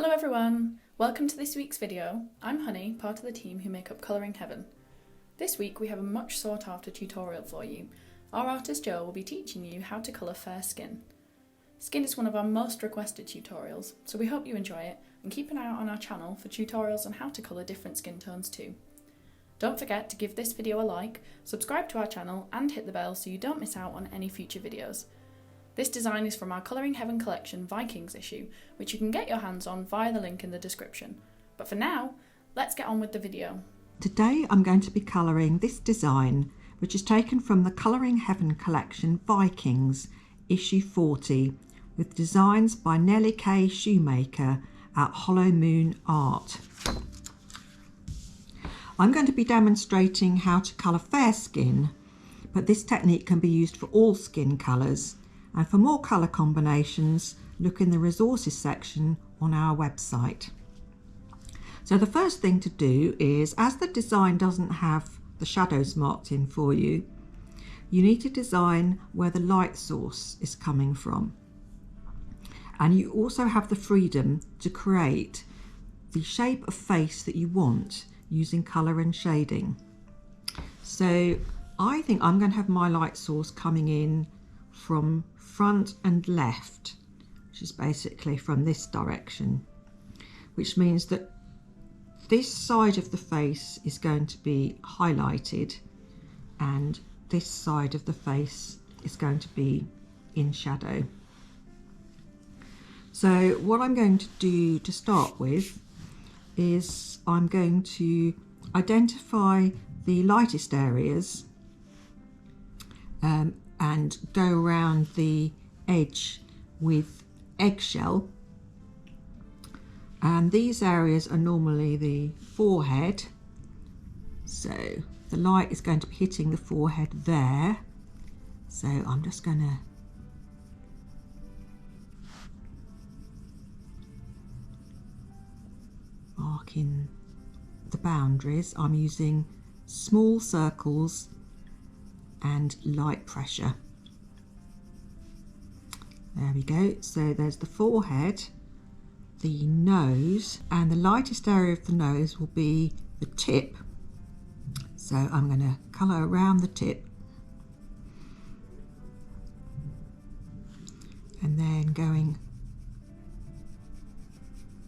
Hello everyone! Welcome to this week's video. I'm Honey, part of the team who make up Colouring Heaven. This week we have a much sought after tutorial for you. Our artist Jo will be teaching you how to colour fair skin. Skin is one of our most requested tutorials, so we hope you enjoy it and keep an eye out on our channel for tutorials on how to colour different skin tones too. Don't forget to give this video a like, subscribe to our channel and hit the bell so you don't miss out on any future videos. This design is from our Colouring Heaven Collection Vikings issue, which you can get your hands on via the link in the description. But for now, let's get on with the video. Today I'm going to be colouring this design, which is taken from the Colouring Heaven Collection Vikings issue 40, with designs by Nelleke Schoemaker at Hollow Moon Art. I'm going to be demonstrating how to colour fair skin, but this technique can be used for all skin colours. And for more colour combinations, look in the resources section on our website. So the first thing to do is, as the design doesn't have the shadows marked in for you, you need to design where the light source is coming from. And you also have the freedom to create the shape of face that you want using colour and shading. So I think I'm going to have my light source coming in from front and left, which is basically from this direction, which means that this side of the face is going to be highlighted and this side of the face is going to be in shadow. So what I'm going to do to start with is I'm going to identify the lightest areas and go around the edge with eggshell, and these areas are normally the forehead, so the light is going to be hitting the forehead there. So I'm just going to mark in the boundaries. I'm using small circles and light pressure. There we go. So there's the forehead, the nose, and the lightest area of the nose will be the tip. So I'm going to colour around the tip and then going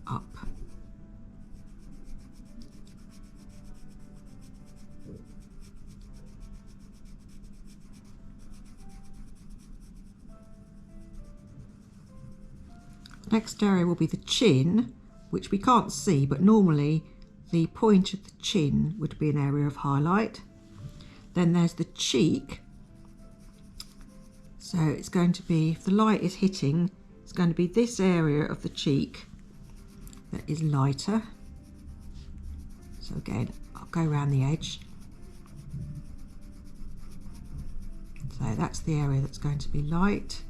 up. Next area will be the chin, which we can't see, but normally the point of the chin would be an area of highlight. Then there's the cheek. So it's going to be, if the light is hitting, it's going to be this area of the cheek that is lighter. So again, I'll go around the edge. So that's the area that's going to be light.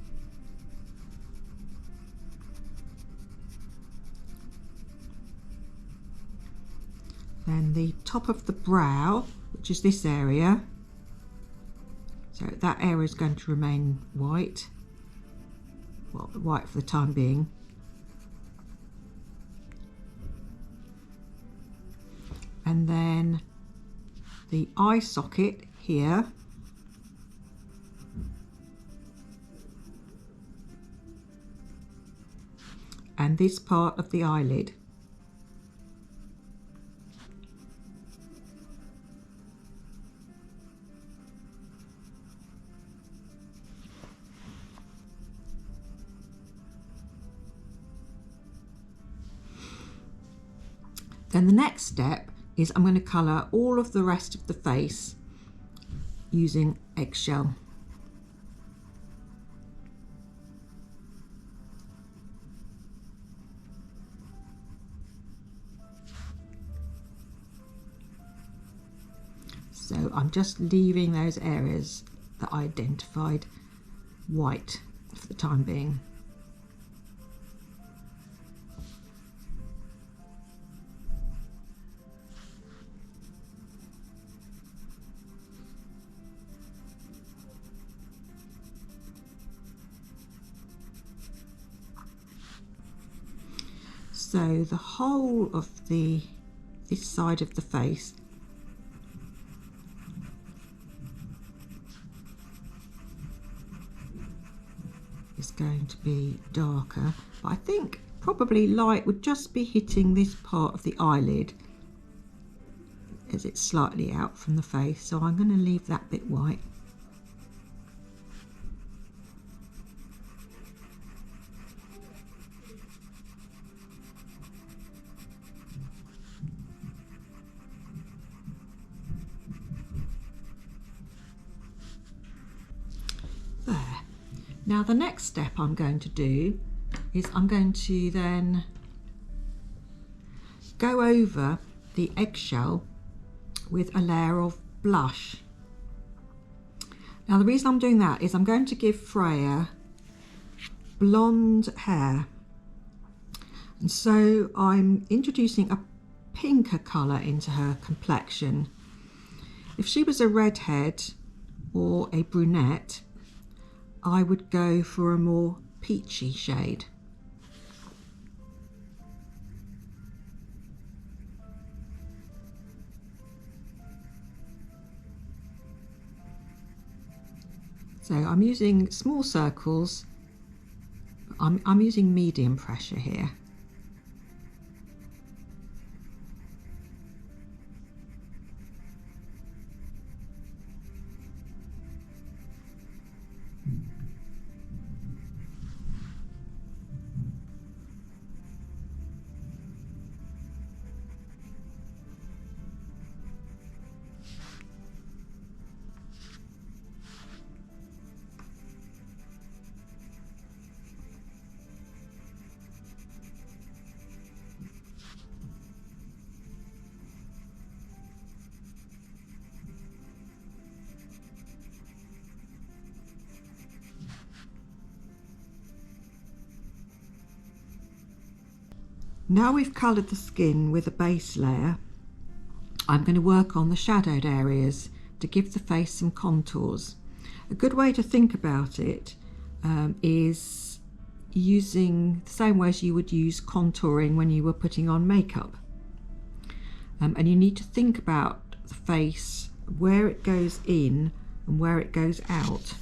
Then the top of the brow, which is this area, so that area is going to remain white, well, white for the time being. And then the eye socket here, and this part of the eyelid. Then the next step is I'm going to colour all of the rest of the face using eggshell. So I'm just leaving those areas that I identified white for the time being. So the whole of this side of the face is going to be darker, but I think probably light would just be hitting this part of the eyelid as it's slightly out from the face, so I'm going to leave that bit white. There. Now the next step I'm going to do is I'm going to then go over the eggshell with a layer of blush. Now the reason I'm doing that is I'm going to give Freya blonde hair, and so I'm introducing a pinker colour into her complexion. If she was a redhead or a brunette, I would go for a more peachy shade. So I'm using small circles. I'm using medium pressure here. Now we've coloured the skin with a base layer, I'm going to work on the shadowed areas to give the face some contours. A good way to think about it is using the same way as you would use contouring when you were putting on makeup. And you need to think about the face, where it goes in and where it goes out.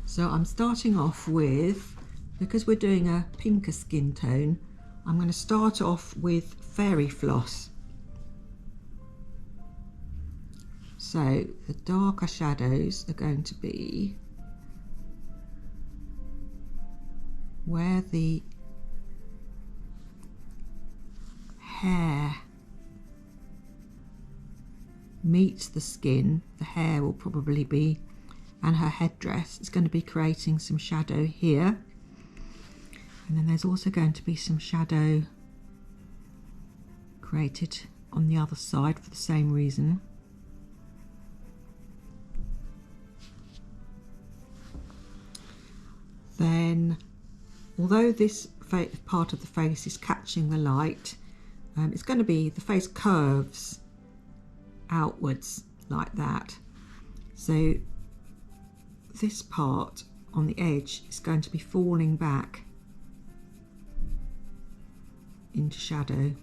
So I'm starting off with, because we're doing a pinker skin tone, I'm going to start off with Fairy Floss. So the darker shadows are going to be where the hair meets the skin. The hair will probably be, and her headdress is going to be creating some shadow here. And then there's also going to be some shadow created on the other side for the same reason. Then, although this part of the face is catching the light, it's going to be, the face curves outwards like that. So this part on the edge is going to be falling back into shadow.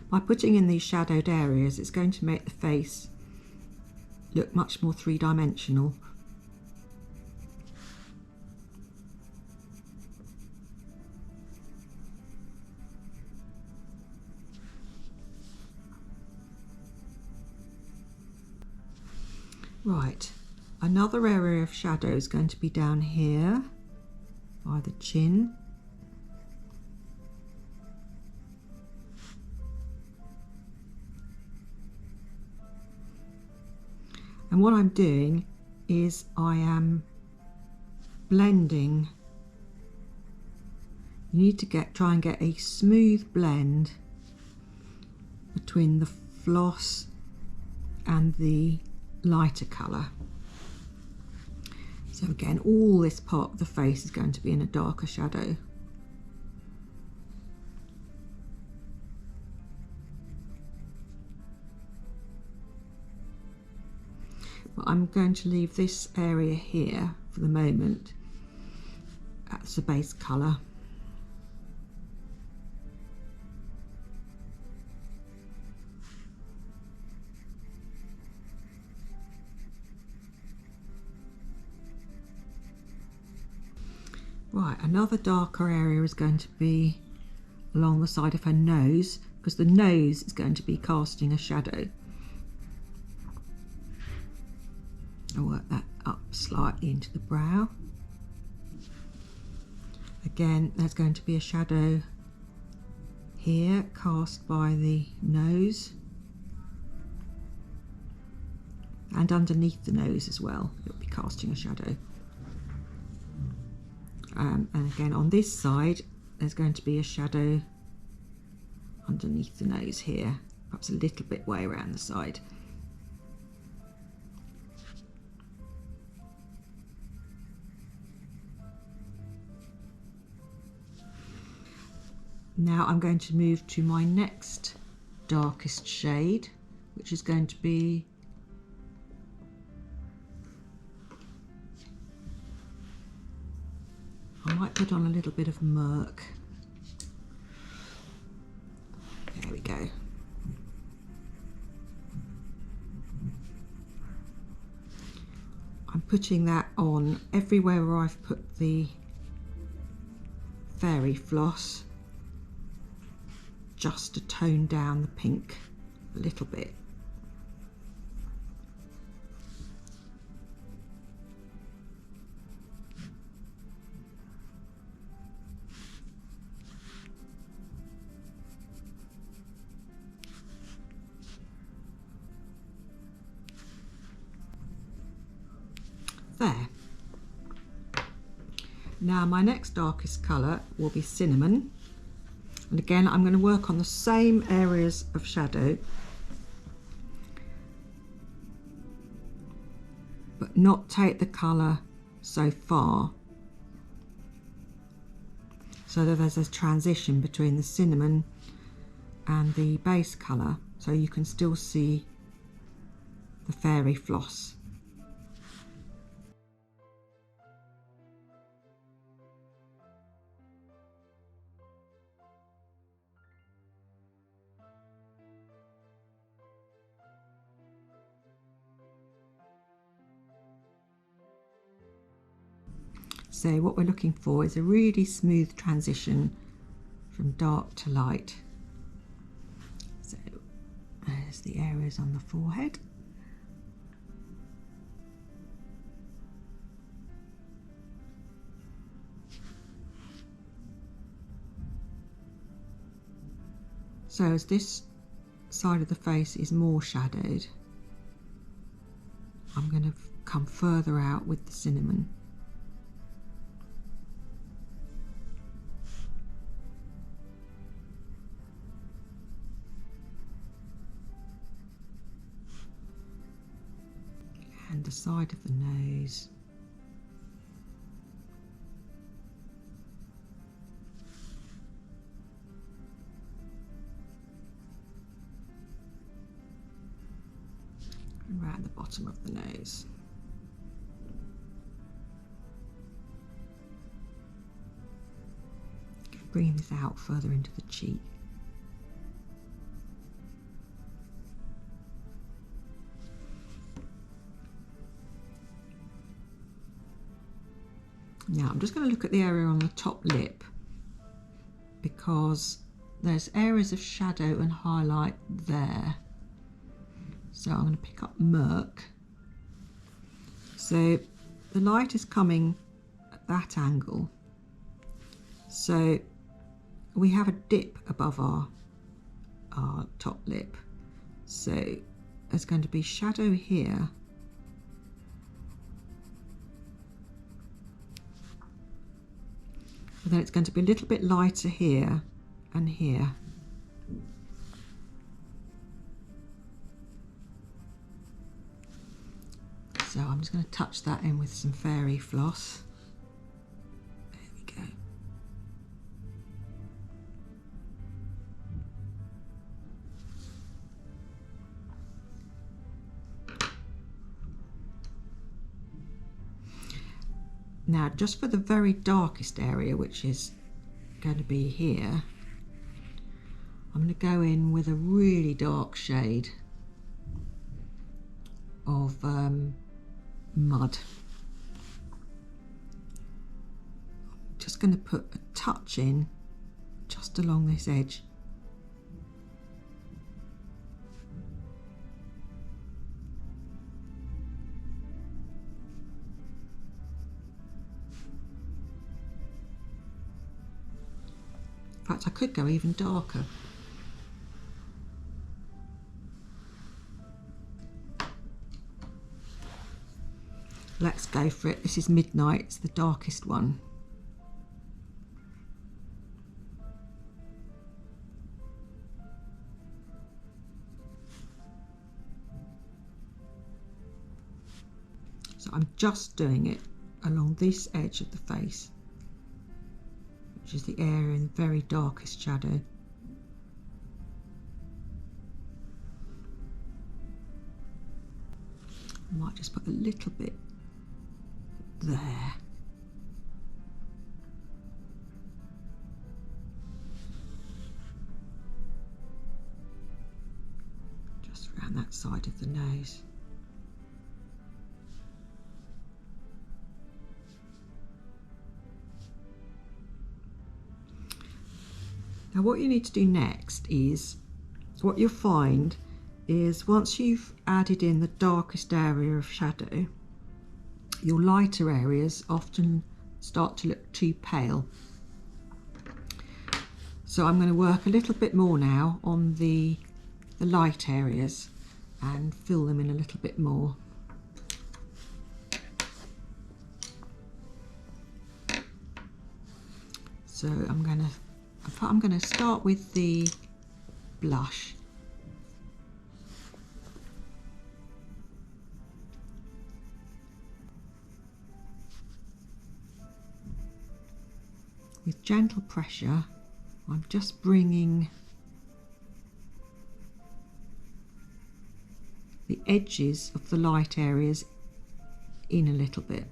By putting in these shadowed areas, it's going to make the face look much more three-dimensional. Right, another area of shadow is going to be down here by the chin. And what I'm doing is I am blending. You need to try and get a smooth blend between the floss and the lighter colour. So again, all this part of the face is going to be in a darker shadow. But I'm going to leave this area here for the moment as the base colour. Right, another darker area is going to be along the side of her nose, because the nose is going to be casting a shadow. I'll work that up slightly into the brow. Again, there's going to be a shadow here cast by the nose, and underneath the nose as well, it'll be casting a shadow. And again on this side there's going to be a shadow underneath the nose here, perhaps a little bit way around the side. Now I'm going to move to my next darkest shade, which is going to be I might put on a little bit of Murk. There we go. I'm putting that on everywhere where I've put the fairy floss, just to tone down the pink a little bit. There. Now my next darkest colour will be Cinnamon, and again I'm going to work on the same areas of shadow, but not take the colour so far, so that there's a transition between the cinnamon and the base colour, so you can still see the fairy floss. So what we're looking for is a really smooth transition from dark to light. So there's the areas on the forehead. So as this side of the face is more shadowed, I'm going to come further out with the cinnamon. And the side of the nose. And around the bottom of the nose. Bringing this out further into the cheek. Now I'm just going to look at the area on the top lip, because there's areas of shadow and highlight there. So I'm going to pick up Murk. So the light is coming at that angle. So we have a dip above our top lip. So there's going to be shadow here. But then it's going to be a little bit lighter here and here. So I'm just going to touch that in with some fairy floss. There we go. Now, just for the very darkest area, which is going to be here, I'm going to go in with a really dark shade of mud. Just going to put a touch in just along this edge. In fact, I could go even darker. Let's go for it. This is Midnight, it's the darkest one. So I'm just doing it along this edge of the face, which is the area in the very darkest shadow. I might just put a little bit there. Just around that side of the nose. Now what you need to do next is, what you'll find is once you've added in the darkest area of shadow, your lighter areas often start to look too pale. So I'm going to work a little bit more now on the light areas and fill them in a little bit more. So I'm going to start with the blush. With gentle pressure, I'm just bringing the edges of the light areas in a little bit.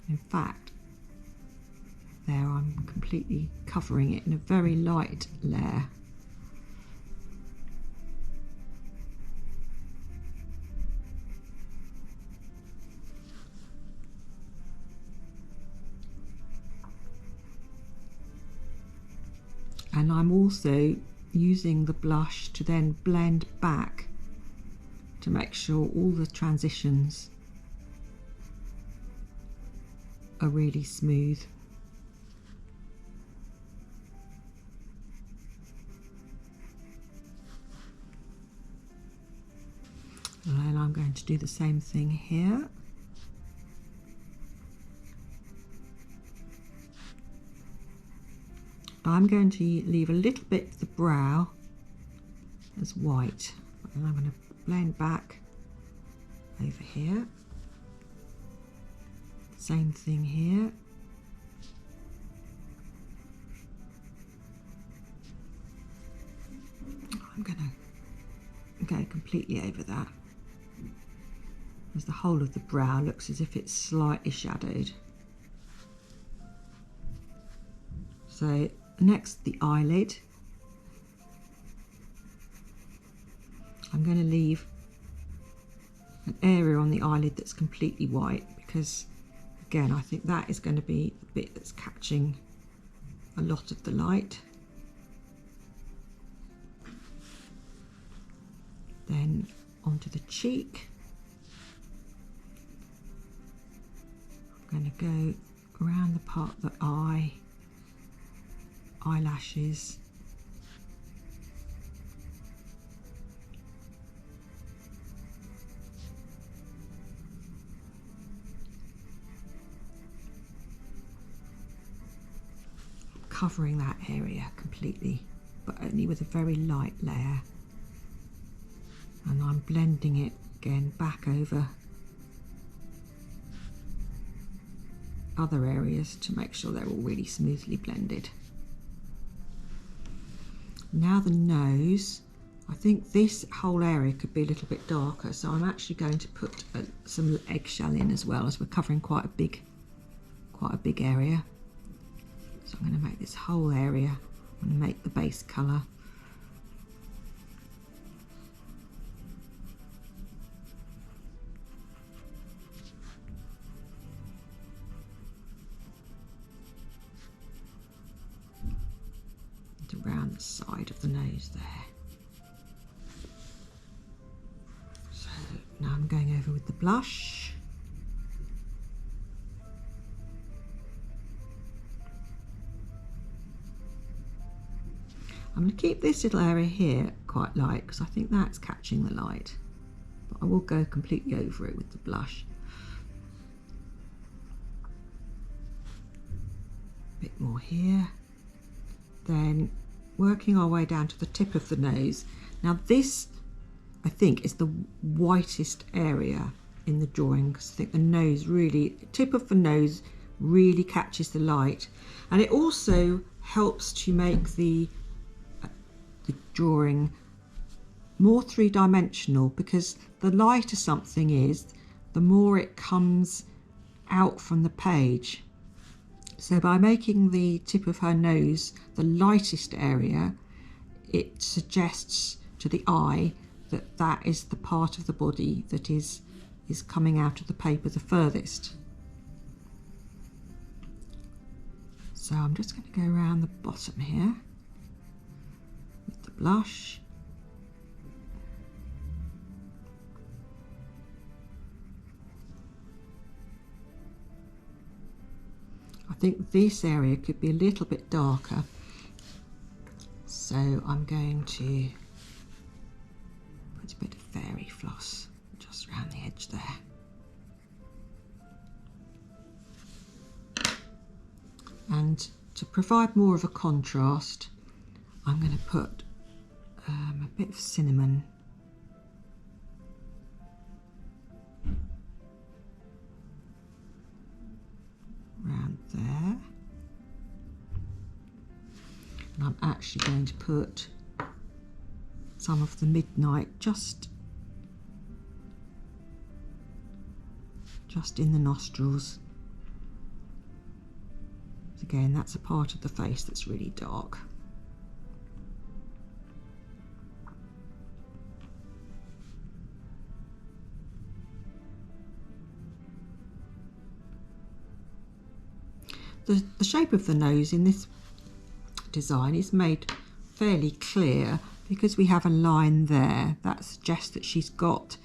In fact, there I'm completely covering it in a very light layer. And I'm also using the blush to then blend back to make sure all the transitions are really smooth. And then I'm going to do the same thing here. I'm going to leave a little bit of the brow as white, and I'm going to blend back over here. Same thing here. I'm going to go completely over that, as the whole of the brow looks as if it's slightly shadowed. So next, the eyelid. I'm going to leave an area on the eyelid that's completely white, because again I think that is going to be the bit that's catching a lot of the light. Then onto the cheek. I'm going to go around the part of the eye, eyelashes, covering that area completely, but only with a very light layer, and I'm blending it again back over other areas to make sure they're all really smoothly blended. Now the nose, I think this whole area could be a little bit darker, so I'm actually going to put some eggshell in as well, as we're covering quite a big area. So I'm going to make this whole area, I'm going to make the base colour. And around the side of the nose there. So now I'm going over with the blush. I'm going to keep this little area here quite light because I think that's catching the light, but I will go completely over it with the blush. A bit more here, then working our way down to the tip of the nose. Now this, I think, is the whitest area in the drawing because I think the nose really, tip of the nose really catches the light, and it also helps to make the drawing more three-dimensional, because the lighter something is, the more it comes out from the page. So by making the tip of her nose the lightest area, it suggests to the eye that that is the part of the body that is coming out of the paper the furthest. So I'm just going to go around the bottom here with the blush. I think this area could be a little bit darker, so I'm going to put a bit of fairy floss just around the edge there. And to provide more of a contrast, I'm going to put a bit of cinnamon around there, and I'm actually going to put some of the midnight just in the nostrils. Again, that's a part of the face that's really dark. The shape of the nose in this design is made fairly clear because we have a line there that suggests that she's got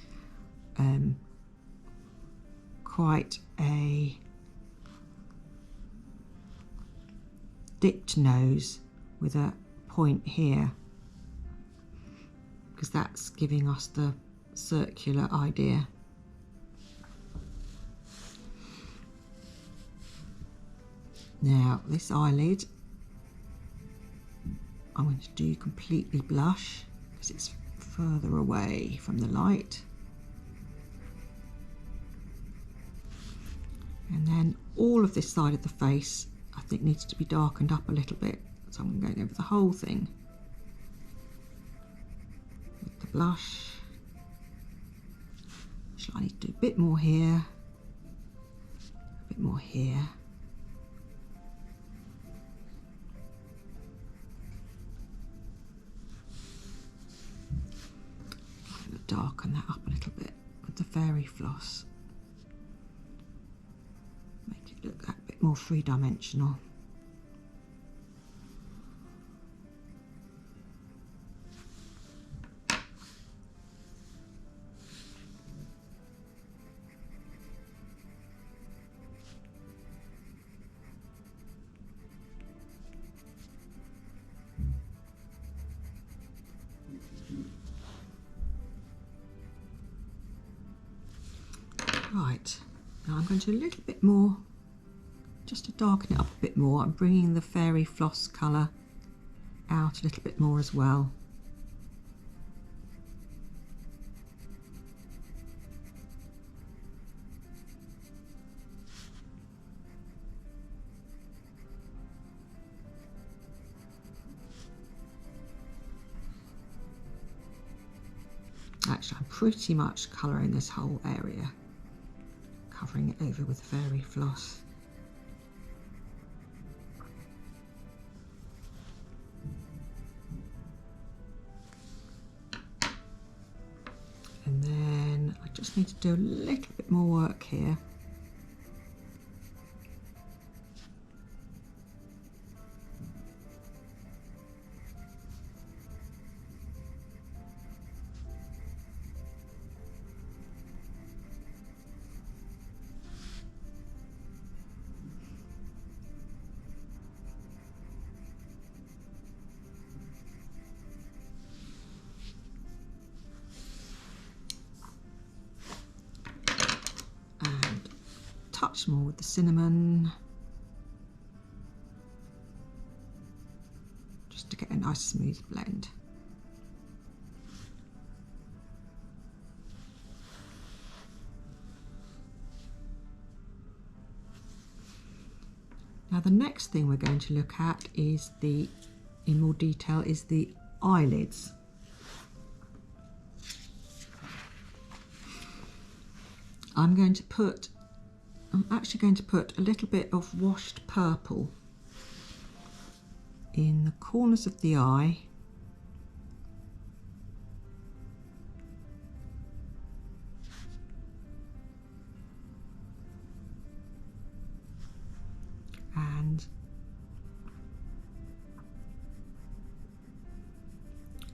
quite a dipped nose with a point here, because that's giving us the circular idea. Now this eyelid I'm going to do completely blush because it's further away from the light. And then all of this side of the face I think needs to be darkened up a little bit, so I'm going over the whole thing with the blush. Actually, I need to do a bit more here, a bit more here. I'm going to darken that up a little bit with the fairy floss. Make it look a bit more three-dimensional. Right, now I'm going to do a little bit more, just to darken it up a bit more. I'm bringing the fairy floss colour out a little bit more as well. Actually, I'm pretty much colouring this whole area, covering it over with fairy floss. And then I just need to do a little bit more work here. Touch more with the cinnamon, just to get a nice smooth blend. Now the next thing we're going to look at is in more detail, is the eyelids. I'm actually going to put a little bit of washed purple in the corners of the eye, and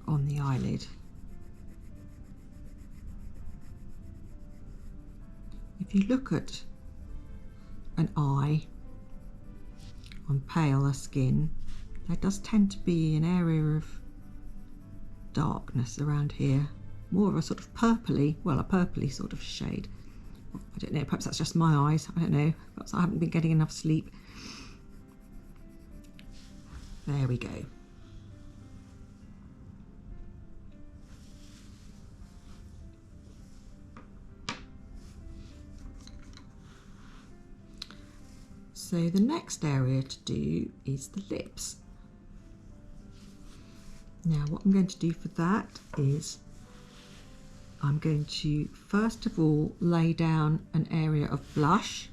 on the eyelid. If you look at an eye on paler skin, there does tend to be an area of darkness around here, more of a sort of purpley, well, a purpley sort of shade. I don't know, perhaps that's just my eyes, I don't know, perhaps I haven't been getting enough sleep. There we go. So the next area to do is the lips. Now what I'm going to do for that is I'm going to first of all lay down an area of blush.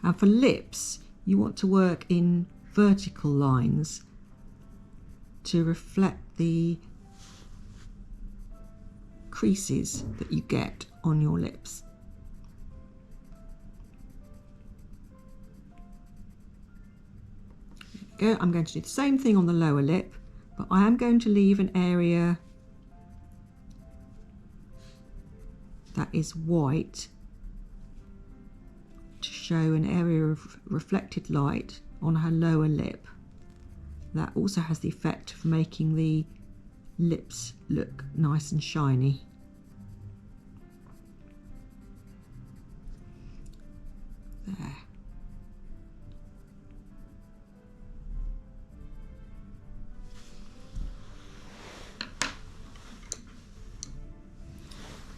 And for lips, you want to work in vertical lines to reflect the creases that you get on your lips. I'm going to do the same thing on the lower lip, but I am going to leave an area that is white to show an area of reflected light on her lower lip. That also has the effect of making the lips look nice and shiny. There.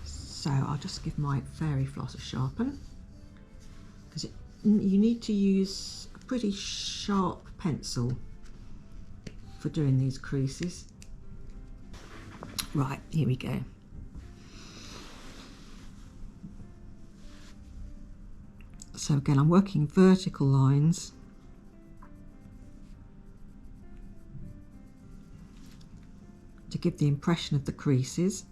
So I'll just give my fairy floss a sharpen, because you need to use a pretty sharp pencil for doing these creases. Right, here we go. So again, I'm working vertical lines. To give the impression of the creases.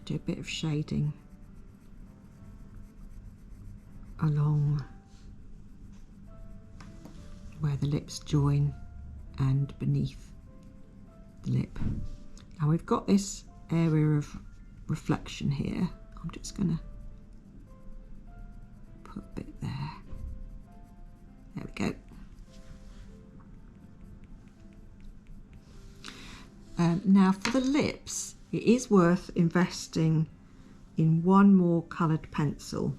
Do a bit of shading along where the lips join and beneath the lip. Now we've got this area of reflection here. I'm just going to put a bit there. There we go. Now for the lips, it is worth investing in one more coloured pencil.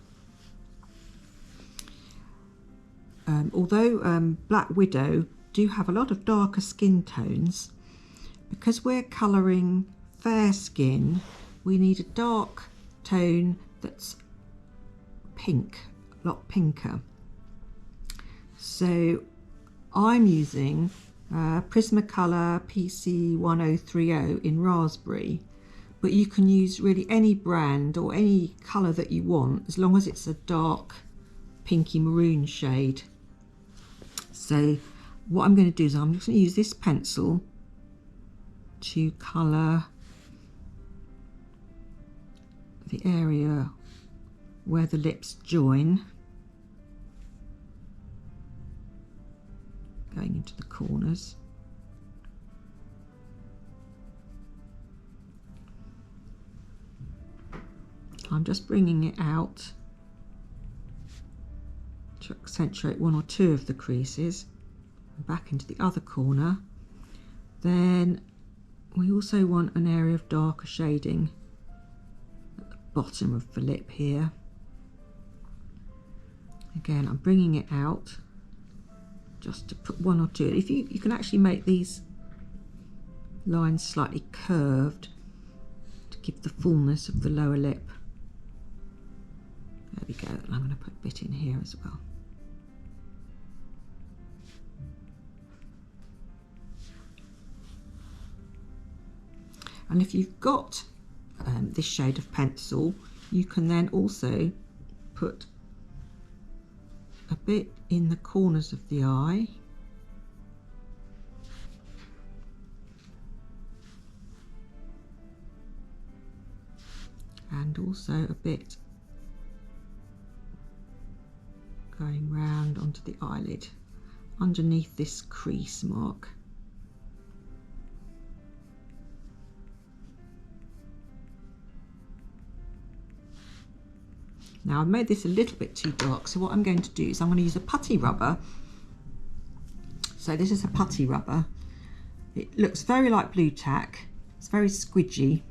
Although Black Widow do have a lot of darker skin tones, because we're colouring fair skin, we need a dark tone that's pink, a lot pinker. So I'm using Prismacolor PC1030 in Raspberry, but you can use really any brand or any colour that you want as long as it's a dark pinky maroon shade. So what I'm going to do is I'm just going to use this pencil to colour the area where the lips join, going into the corners. I'm just bringing it out to accentuate one or two of the creases, and back into the other corner. Then we also want an area of darker shading at the bottom of the lip here. Again, I'm bringing it out just to put one or two. If you can actually make these lines slightly curved to give the fullness of the lower lip. There we go, and I'm going to put a bit in here as well. And if you've got this shade of pencil, you can then also put a bit in the corners of the eye, and also a bit going round onto the eyelid underneath this crease mark. Now I've made this a little bit too dark, so what I'm going to do is I'm going to use a putty rubber. So this is a putty rubber. It looks very like blue tack. It's very squidgy.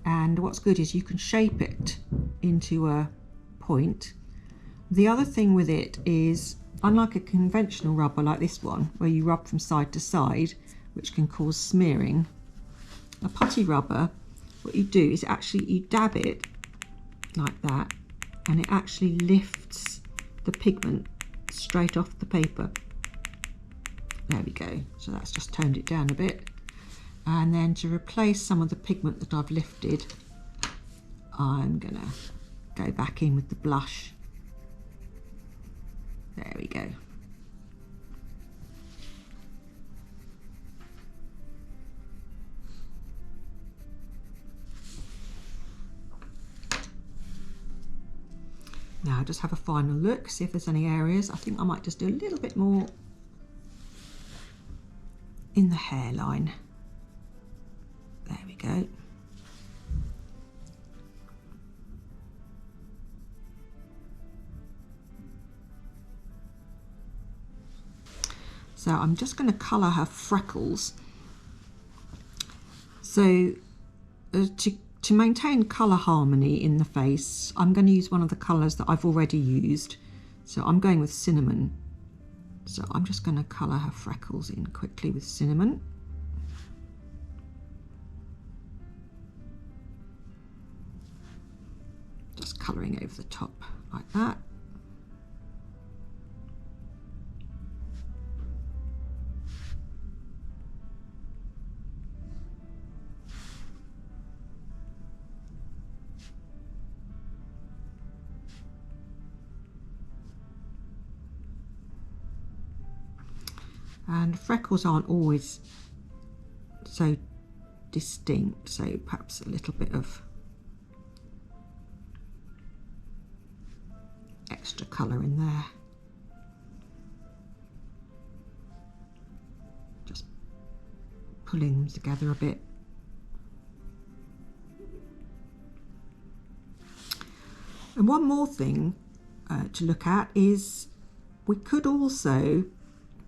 And what's good is you can shape it into a point. The other thing with it is, unlike a conventional rubber like this one, where you rub from side to side, which can cause smearing, a putty rubber, what you do is actually you dab it like that, and it actually lifts the pigment straight off the paper. There we go, so that's just toned it down a bit. And then to replace some of the pigment that I've lifted, I'm gonna go back in with the blush. There we go. Now just have a final look, see if there's any areas. I think I might just do a little bit more in the hairline. There we go. So I'm just going to colour her freckles. So to maintain colour harmony in the face, I'm going to use one of the colours that I've already used. So I'm going with Cinnamon. So I'm just going to colour her freckles in quickly with Cinnamon. Just colouring over the top like that. And freckles aren't always so distinct, so perhaps a little bit of extra colour in there. Just pulling them together a bit. And one more thing to look at is we could also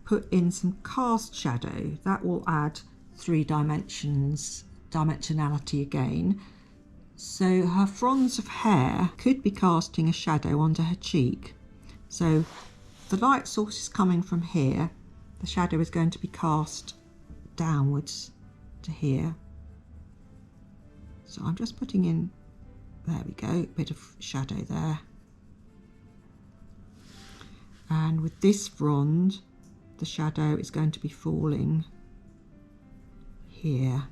put in some cast shadow. That will add 3 dimensionality again. So her fronds of hair could be casting a shadow onto her cheek. So the light source is coming from here. The shadow is going to be cast downwards to here. So I'm just putting in, there we go, a bit of shadow there. And with this frond, the shadow is going to be falling here.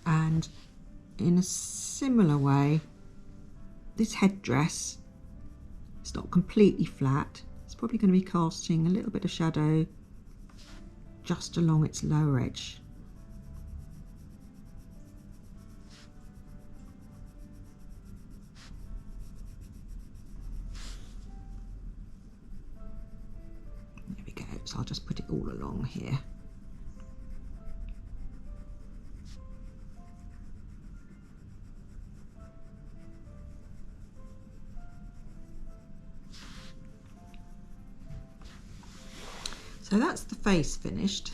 And in a similar way, this headdress is not completely flat. It's probably going to be casting a little bit of shadow just along its lower edge. There we go, so I'll just put it all along here. So that's the face finished.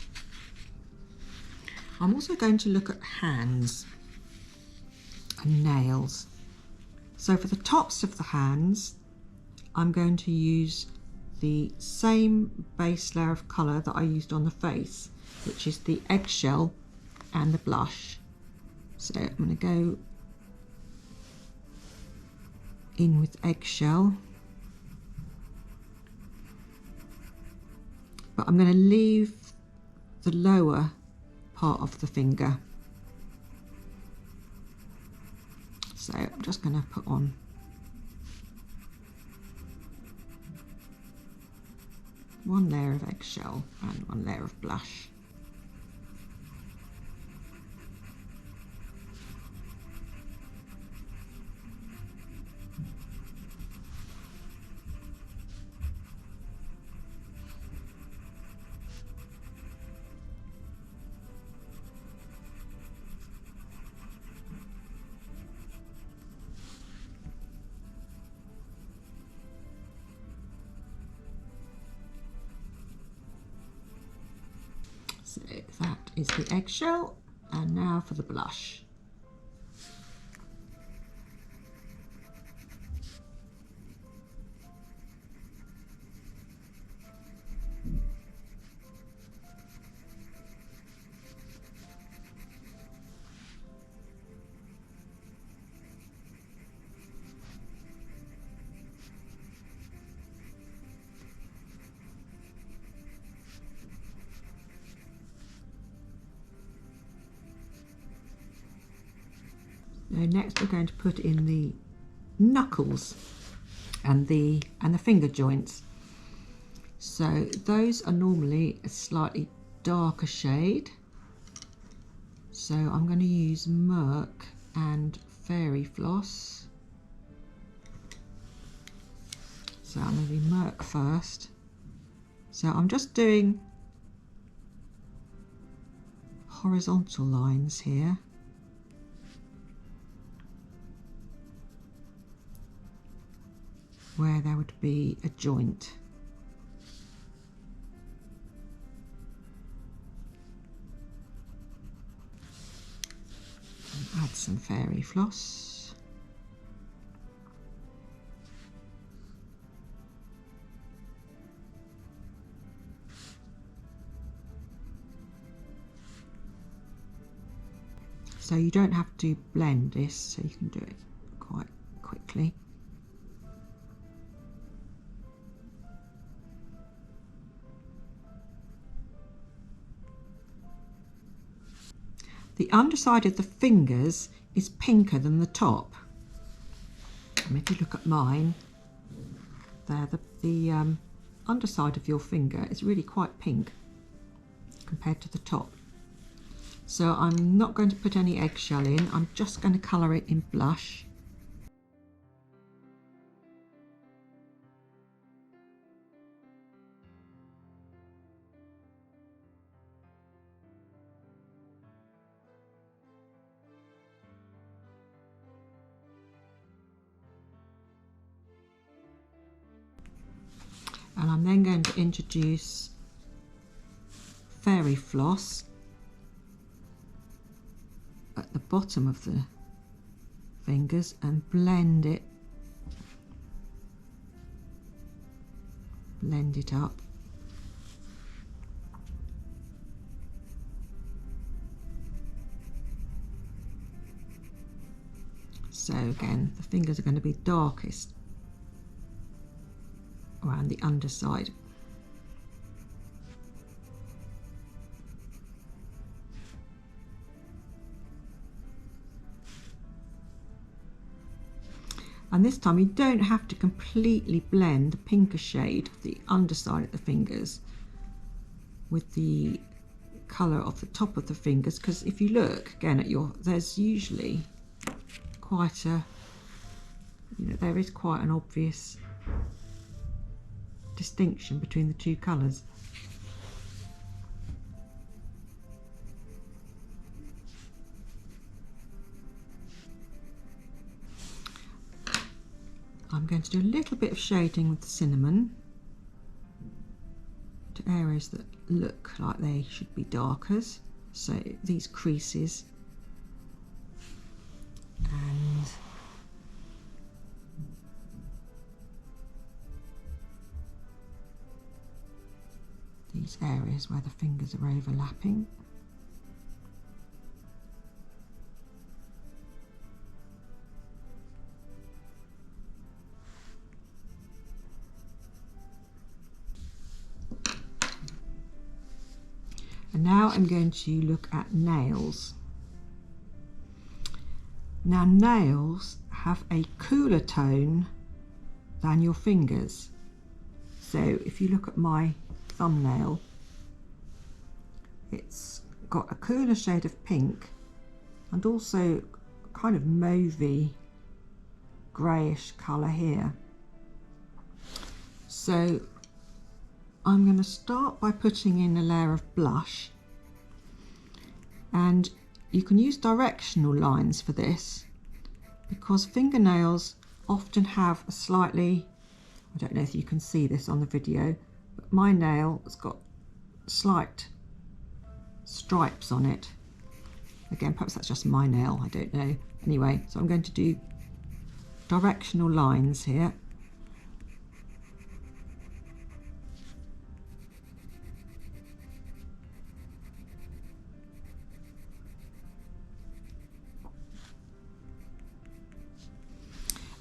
I'm also going to look at hands and nails. So for the tops of the hands, I'm going to use the same base layer of colour that I used on the face, which is the eggshell and the blush. So I'm going to go in with eggshell. But I'm going to leave the lower part of the finger. So I'm just going to put on one layer of eggshell and one layer of blush. So that is the eggshell, and now for the blush. Now next we're going to put in the knuckles and the finger joints. So those are normally a slightly darker shade. So I'm going to use Murk and Fairy Floss. So I'm going to do Murk first. So I'm just doing horizontal lines here. Where there would be a joint. And add some Fairy Floss. So you don't have to blend this, so you can do it quite quickly. The underside of the fingers is pinker than the top. And if you look at mine, there, the underside of your finger is really quite pink compared to the top. So I'm not going to put any eggshell in, I'm just going to colour it in blush. And I'm then going to introduce Fairy Floss at the bottom of the fingers and blend it blend it up. So again, the fingers are going to be darkest around the underside. And this time you don't have to completely blend the pinker shade of the underside of the fingers with the colour of the top of the fingers, because if you look again at there's usually quite a, there is quite an obvious distinction between the two colours. I'm going to do a little bit of shading with the cinnamon to areas that look like they should be darker. So these creases and these areas where the fingers are overlapping. And now I'm going to look at nails. Now nails have a cooler tone than your fingers. So if you look at my thumbnail, it's got a cooler shade of pink and also kind of mauvey greyish colour here. So I'm going to start by putting in a layer of blush, and you can use directional lines for this because fingernails often have a slightly, I don't know if you can see this on the video, but my nail has got slight stripes on it. Again, perhaps that's just my nail, I don't know. Anyway, so I'm going to do directional lines here.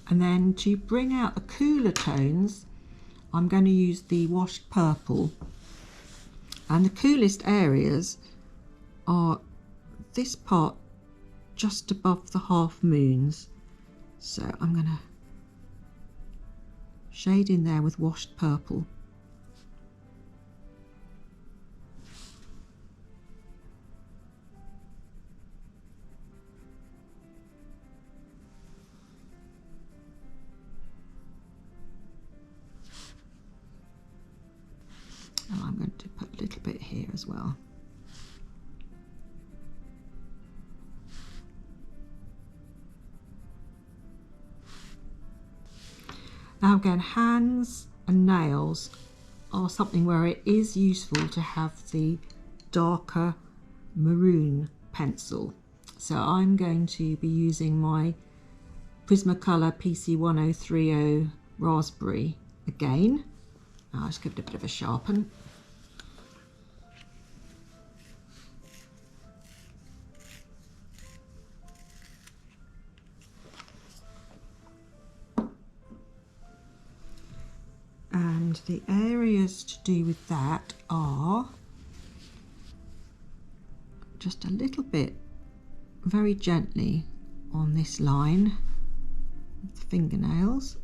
And then to bring out the cooler tones, I'm going to use the washed purple. And the coolest areas are this part just above the half moons. So I'm going to shade in there with washed purple. And I'm going to put a little bit here as well. Now again, hands and nails are something where it is useful to have the darker maroon pencil. So I'm going to be using my Prismacolor PC1030 Raspberry again. I'll just give it a bit of a sharpen. And the areas to do with that are just a little bit, very gently on this line with the fingernails.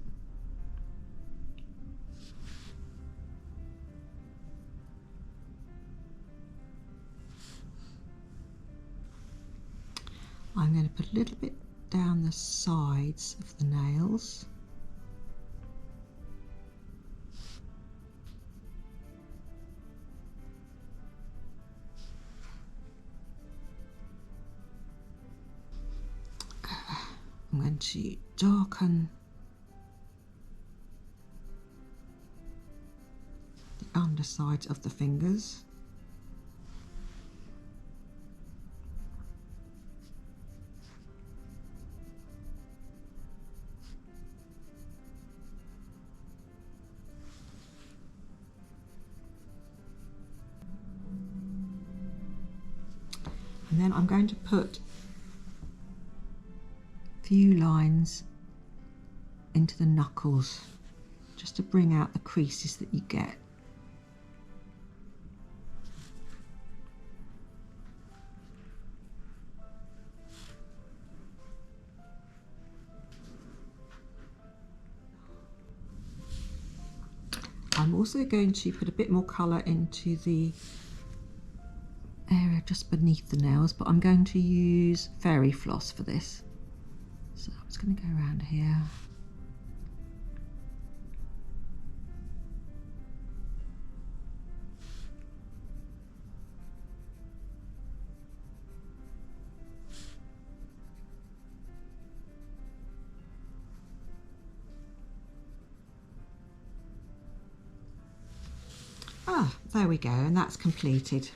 I'm going to put a little bit down the sides of the nails. I'm going to darken the undersides of the fingers. And then I'm going to put a few lines into the knuckles just to bring out the creases that you get. I'm also going to put a bit more colour into the area just beneath the nails, but I'm going to use fairy floss for this. So I'm just going to go around here. Ah, there we go, and that's completed.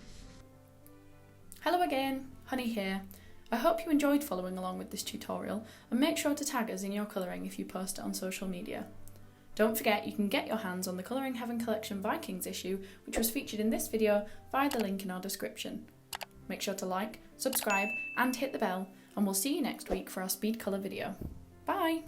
Hello again, Honey here. I hope you enjoyed following along with this tutorial, and make sure to tag us in your colouring if you post it on social media. Don't forget you can get your hands on the Colouring Heaven Collection Vikings issue, which was featured in this video via the link in our description. Make sure to like, subscribe and hit the bell, and we'll see you next week for our speed colour video. Bye!